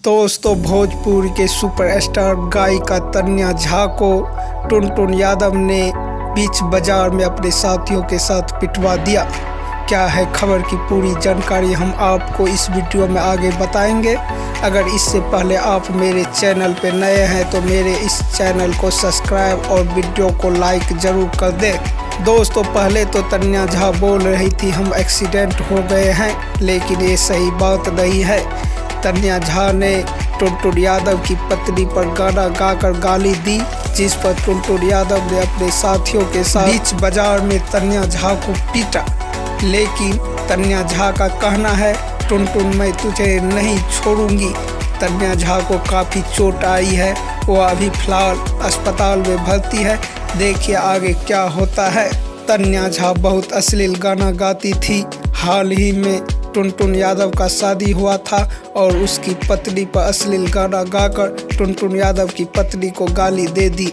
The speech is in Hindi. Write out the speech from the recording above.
दोस्तों, भोजपुरी के सुपरस्टार गायिका तन्या झा को टुनटुन यादव ने बीच बाजार में अपने साथियों के साथ पिटवा दिया। क्या है खबर की पूरी जानकारी हम आपको इस वीडियो में आगे बताएंगे। अगर इससे पहले आप मेरे चैनल पर नए हैं तो मेरे इस चैनल को सब्सक्राइब और वीडियो को लाइक ज़रूर कर दें। दोस्तों, पहले तो तन्या झा बोल रही थी हम एक्सीडेंट हो गए हैं, लेकिन ये सही बात नहीं है। तन्या झा ने टुनटुन यादव की पत्नी पर गाना गाकर गाली दी, जिस पर टुनटुन यादव ने अपने साथियों के साथ बीच बाजार में तन्या झा को पीटा। लेकिन तन्या झा का कहना है, टुनटुन मैं तुझे नहीं छोड़ूंगी। तन्या झा को काफ़ी चोट आई है, वो अभी फिलहाल अस्पताल में भर्ती है। देखिए आगे क्या होता है। तन्या झा बहुत अश्लील गाना गाती थी। हाल ही में टुनटुन यादव का शादी हुआ था और उसकी पत्नी पर अश्लील गाना गाकर टुनटुन यादव की पत्नी को गाली दे दी।